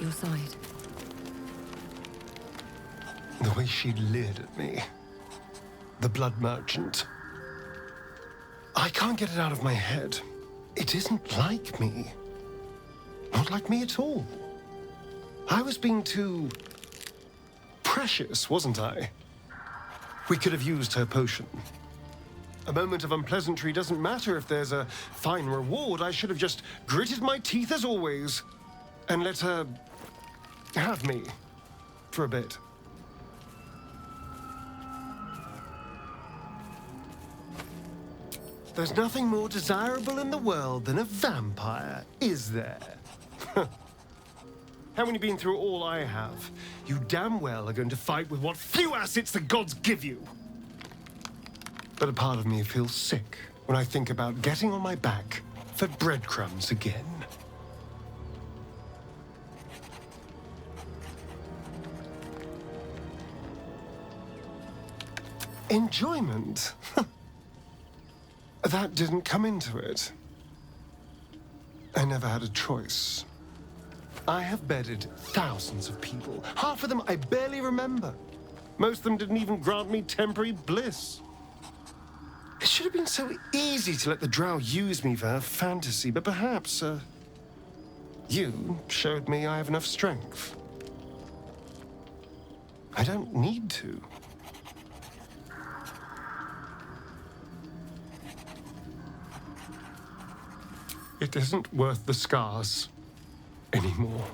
your side. The way she leered at me. The blood merchant. I can't get it out of my head. It isn't like me. Not like me at all. I was being too precious, wasn't I? We could have used her potion. A moment of unpleasantry doesn't matter if there's a fine reward. I should have just gritted my teeth as always and let her have me for a bit. There's nothing more desirable in the world than a vampire, is there? Having been through all I have, you damn well are going to fight with what few assets the gods give you. But a part of me feels sick when I think about getting on my back for breadcrumbs again. Enjoyment? That didn't come into it. I never had a choice. I have bedded thousands of people. Half of them I barely remember. Most of them didn't even grant me temporary bliss. It should have been so easy to let the drow use me for her fantasy, but perhaps, you showed me I have enough strength. I don't need to. It isn't worth the scars anymore.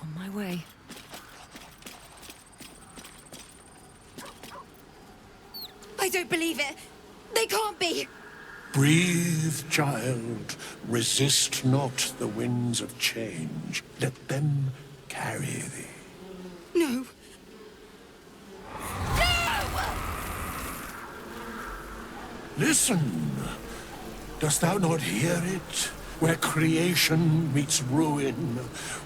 On my way. I don't believe it. They can't be. Breathe, child. Resist not the winds of change. Let them carry thee. No. Listen. Dost thou not hear it? Where creation meets ruin,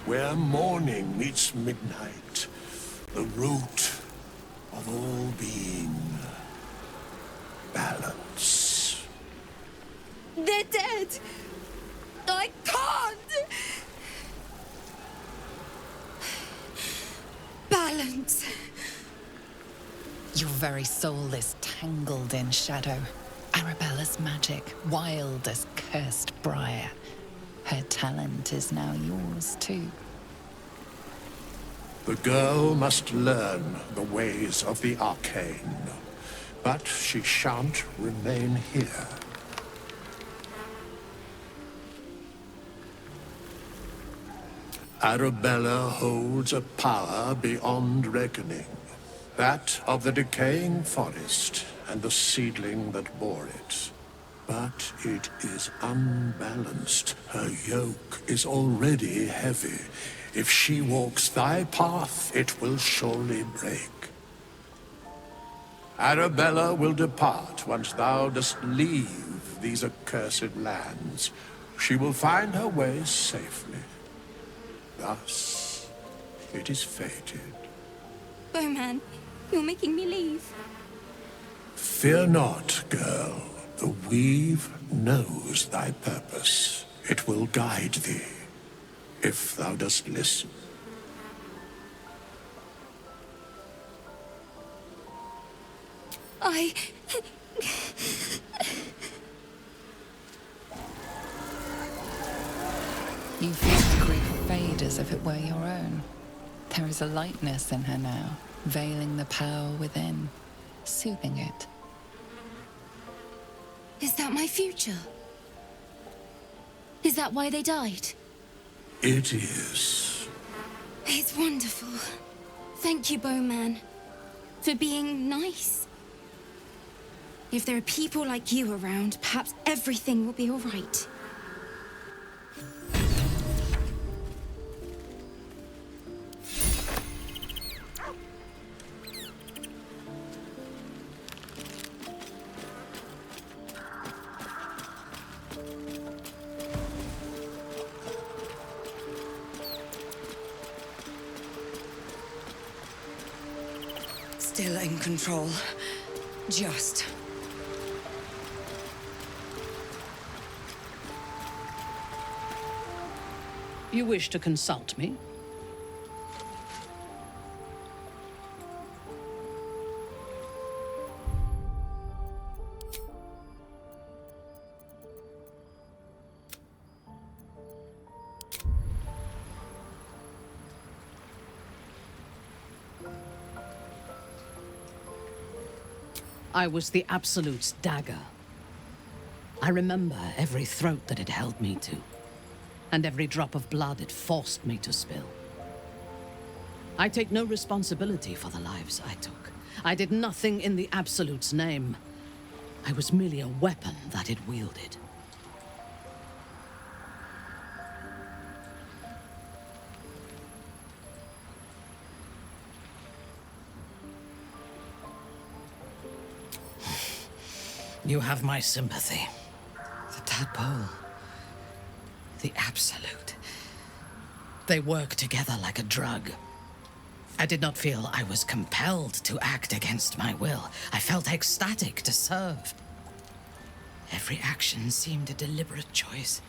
where morning meets midnight, the root of all being. Balance. They're dead. I can't. Balance. Your very soul is tangled in shadow. Arabella's magic, wild as cursed briar. Her talent is now yours, too. The girl must learn the ways of the arcane, but she shan't remain here. Arabella holds a power beyond reckoning, that of the decaying forest and the seedling that bore it. But it is unbalanced. Her yoke is already heavy. If she walks thy path, it will surely break. Arabella will depart once thou dost leave these accursed lands. She will find her way safely. Thus, it is fated. Bowman, you're making me leave. Fear not, girl. The weave knows thy purpose. It will guide thee, if thou dost listen. You feel the grief fade as if it were your own. There is a lightness in her now, veiling the power within, soothing it. Is that my future? Is that why they died? It is. It's wonderful. Thank you, Bowman, for being nice. If there are people like you around, perhaps everything will be all right. Still in control. Just. You wish to consult me? I was the Absolute's dagger. I remember every throat that it held me to, and every drop of blood it forced me to spill. I take no responsibility for the lives I took. I did nothing in the Absolute's name. I was merely a weapon that it wielded. You have my sympathy. The tadpole. The Absolute. They work together like a drug. I did not feel I was compelled to act against my will. I felt ecstatic to serve. Every action seemed a deliberate choice.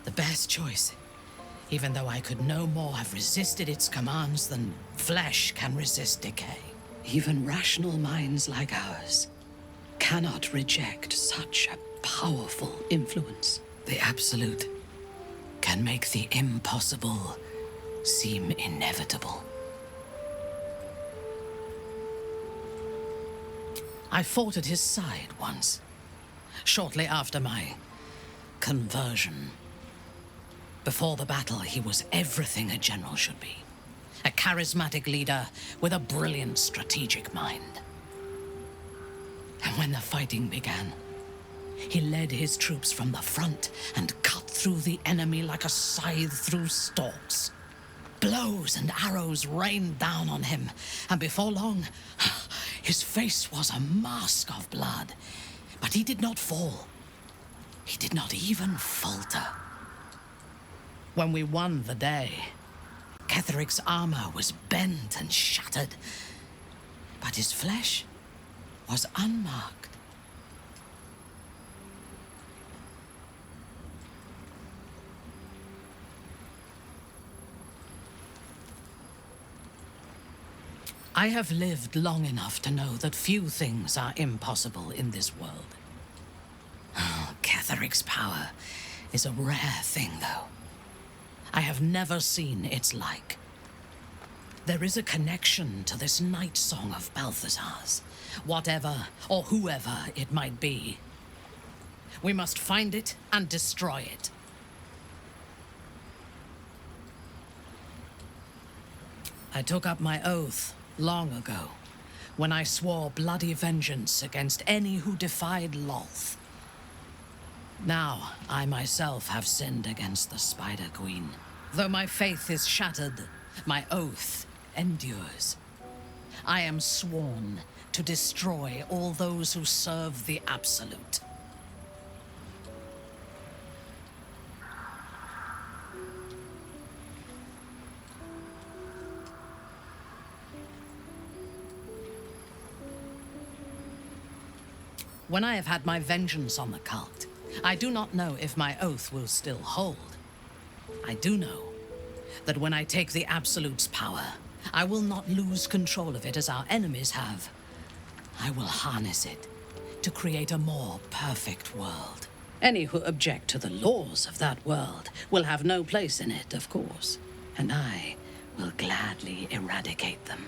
The best choice. Even though I could no more have resisted its commands than flesh can resist decay. Even rational minds like ours cannot reject such a powerful influence. The Absolute can make the impossible seem inevitable. I fought at his side once, shortly after my conversion. Before the battle, he was everything a general should be. A charismatic leader with a brilliant strategic mind. And when the fighting began, he led his troops from the front and cut through the enemy like a scythe through stalks. Blows and arrows rained down on him, and before long, his face was a mask of blood. But he did not fall. He did not even falter. When we won the day, Ketheric's armor was bent and shattered, but his flesh was unmarked. I have lived long enough to know that few things are impossible in this world. Oh, Ketheric's power is a rare thing, though. I have never seen its like. There is a connection to this night song of Balthazar's, whatever or whoever it might be. We must find it and destroy it. I took up my oath long ago, when I swore bloody vengeance against any who defied Lolth. Now, I myself have sinned against the Spider Queen. Though my faith is shattered, my oath endures. I am sworn to destroy all those who serve the Absolute. When I have had my vengeance on the cult, I do not know if my oath will still hold. I do know that when I take the Absolute's power, I will not lose control of it as our enemies have. I will harness it to create a more perfect world. Any who object to the laws of that world will have no place in it, of course, and I will gladly eradicate them.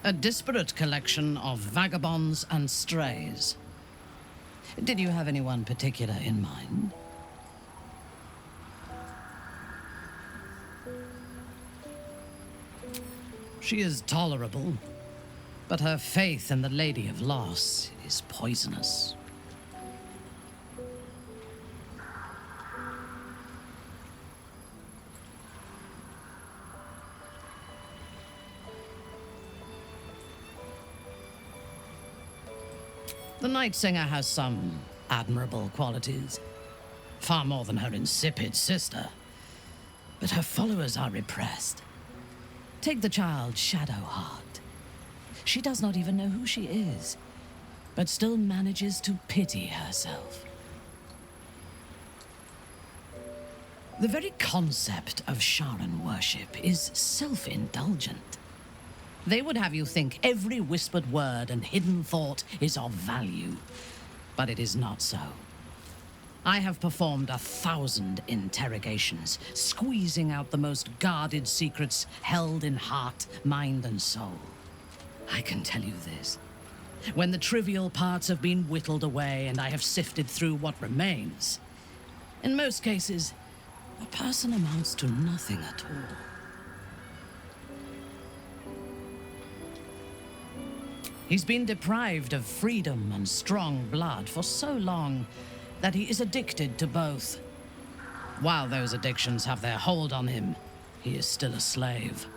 A disparate collection of vagabonds and strays. Did you have anyone particular in mind? She is tolerable, but her faith in the Lady of Loss is poisonous. The Night Singer has some admirable qualities, far more than her insipid sister, but her followers are repressed. Take the child Shadowheart. She does not even know who she is, but still manages to pity herself. The very concept of Sharan worship is self-indulgent. They would have you think every whispered word and hidden thought is of value, but it is not so. I have performed 1,000 interrogations, squeezing out the most guarded secrets held in heart, mind, and soul. I can tell you this. When the trivial parts have been whittled away and I have sifted through what remains, in most cases, a person amounts to nothing at all. He's been deprived of freedom and strong blood for so long that he is addicted to both. While those addictions have their hold on him, he is still a slave.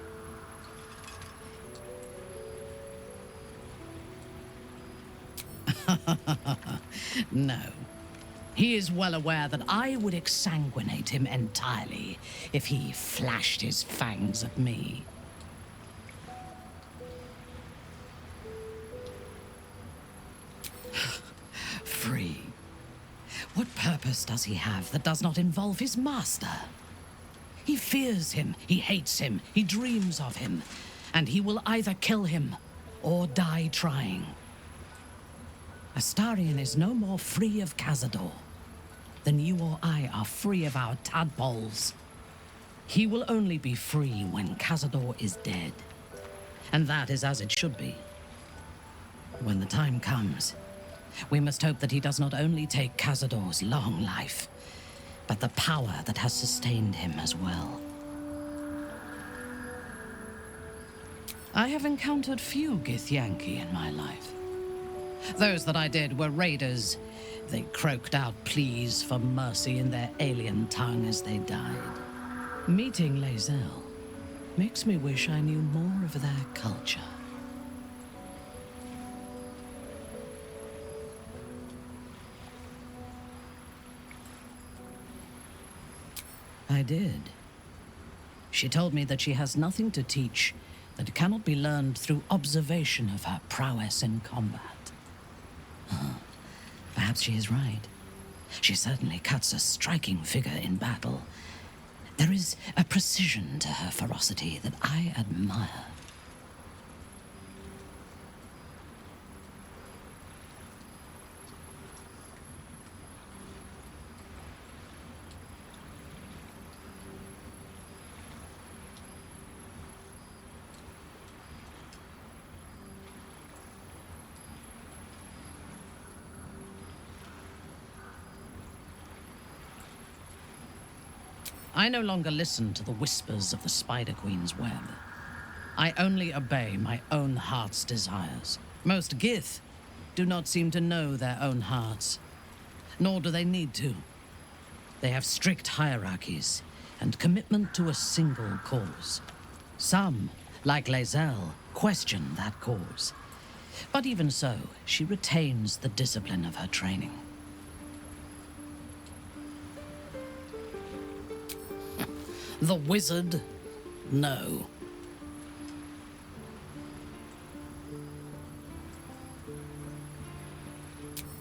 No. He is well aware that I would exsanguinate him entirely if he flashed his fangs at me. Free. What purpose does he have that does not involve his master? He fears him, he hates him, he dreams of him, and he will either kill him or die trying. Astarion is no more free of Cazador than you or I are free of our tadpoles. He will only be free when Cazador is dead, and that is as it should be. When the time comes, we must hope that he does not only take Cazador's long life, but the power that has sustained him as well. I have encountered few Githyanki in my life. Those that I did were raiders. They croaked out pleas for mercy in their alien tongue as they died. Meeting Lae'zel makes me wish I knew more of their culture. I did. She told me that she has nothing to teach that cannot be learned through observation of her prowess in combat. Perhaps she is right. She certainly cuts a striking figure in battle. There is a precision to her ferocity that I admire. I no longer listen to the whispers of the Spider Queen's web. I only obey my own heart's desires. Most Gith do not seem to know their own hearts, nor do they need to. They have strict hierarchies and commitment to a single cause. Some, like Lae'zel, question that cause. But even so, she retains the discipline of her training. The wizard? No.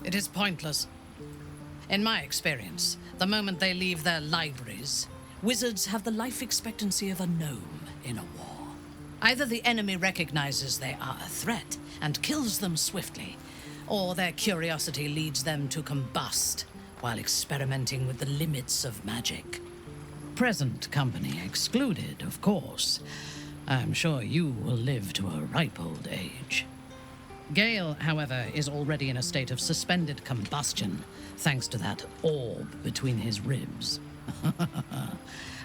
It is pointless. In my experience, the moment they leave their libraries, wizards have the life expectancy of a gnome in a war. Either the enemy recognizes they are a threat and kills them swiftly, or their curiosity leads them to combust while experimenting with the limits of magic. Present company excluded, of course, I'm sure you will live to a ripe old age. Gale, however, is already in a state of suspended combustion, thanks to that orb between his ribs.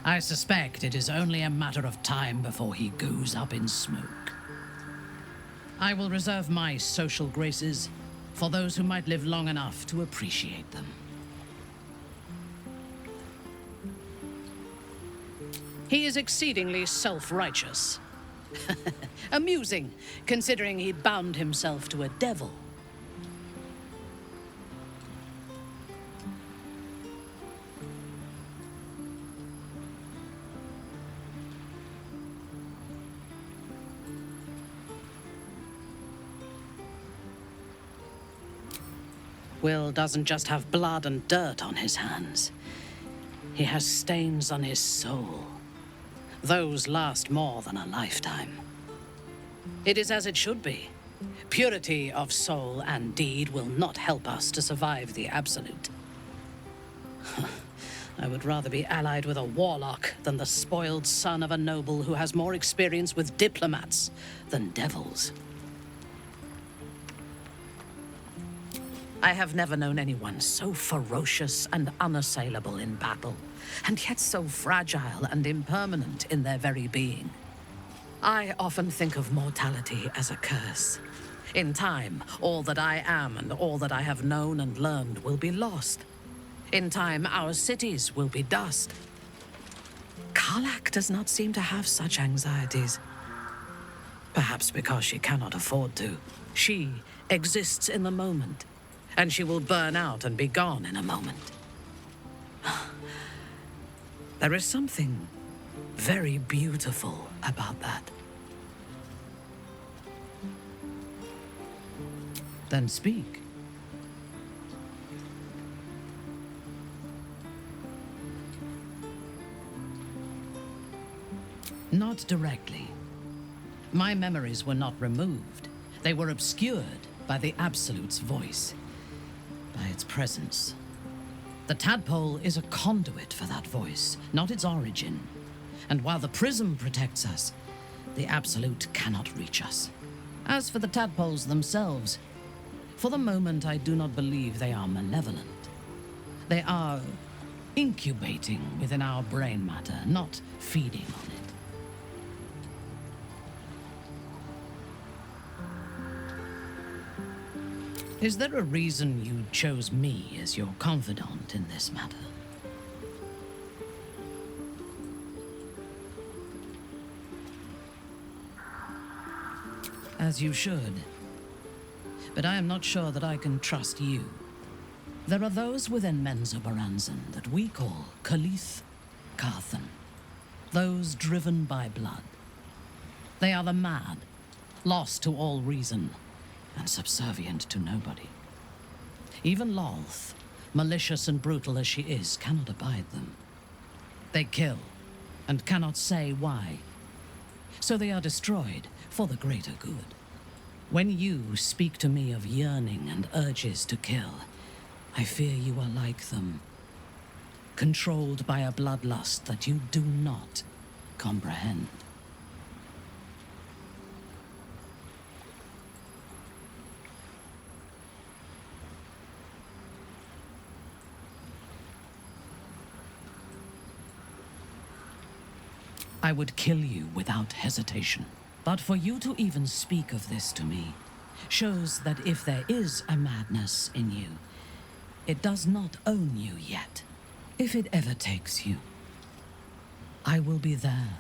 I suspect it is only a matter of time before he goes up in smoke. I will reserve my social graces for those who might live long enough to appreciate them. He is exceedingly self-righteous. Amusing, considering he bound himself to a devil. Will doesn't just have blood and dirt on his hands. He has stains on his soul. Those last more than a lifetime. It is as it should be. Purity of soul and deed will not help us to survive the Absolute. I would rather be allied with a warlock than the spoiled son of a noble who has more experience with diplomats than devils. I have never known anyone so ferocious and unassailable in battle, and yet so fragile and impermanent in their very being. I often think of mortality as a curse. In time, all that I am and all that I have known and learned will be lost. In time, our cities will be dust. Karlak does not seem to have such anxieties. Perhaps because she cannot afford to. She exists in the moment, and she will burn out and be gone in a moment. There is something very beautiful about that. Then speak. Not directly. My memories were not removed. They were obscured by the Absolute's voice, by its presence. The tadpole is a conduit for that voice, not its origin. And while the prism protects us, the Absolute cannot reach us. As for the tadpoles themselves, for the moment I do not believe they are malevolent. They are incubating within our brain matter, not feeding on it. Is there a reason you chose me as your confidant in this matter? As you should. But I am not sure that I can trust you. There are those within Menzoberranzan that we call Khalith Carthan. Those driven by blood. They are the mad, lost to all reason, and subservient to nobody. Even Lolth, malicious and brutal as she is, cannot abide them. They kill, and cannot say why. So they are destroyed for the greater good. When you speak to me of yearning and urges to kill, I fear you are like them, controlled by a bloodlust that you do not comprehend. I would kill you without hesitation. But for you to even speak of this to me shows that if there is a madness in you, it does not own you yet. If it ever takes you, I will be there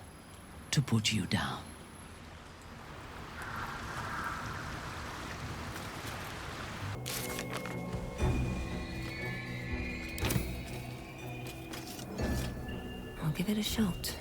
to put you down. I'll give it a shot.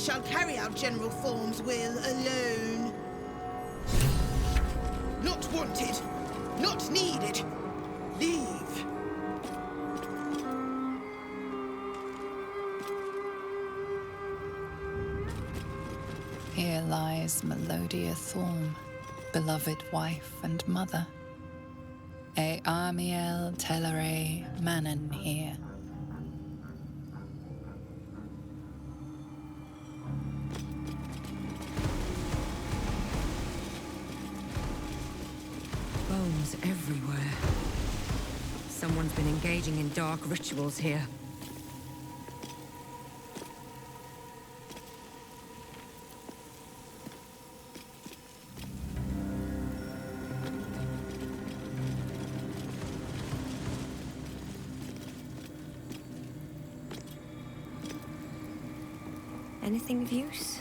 shall carry out General Thorm's will alone. Not wanted. Not needed. Leave. Here lies Melodia Thorm, beloved wife and mother. E Amiel Telere Manon here. Bones everywhere. Someone's been engaging in dark rituals here. Anything of use?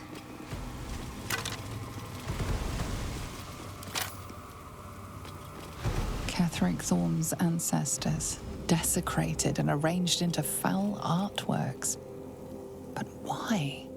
Catherick Thorm's ancestors, desecrated and arranged into foul artworks. But why?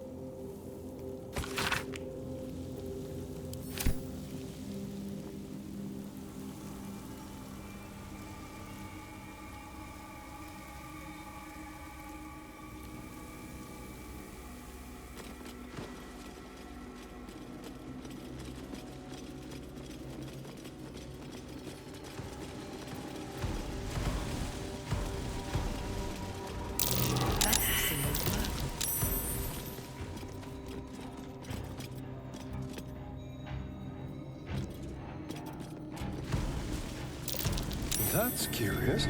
That's curious.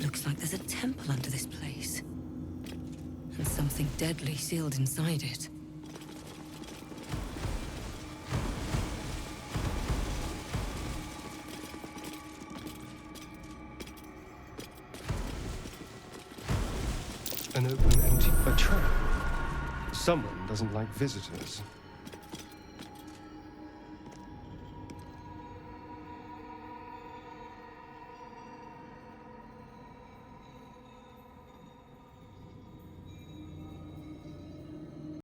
Looks like there's a temple under this place. And something deadly sealed inside it. An open, empty... a trap. Someone doesn't like visitors.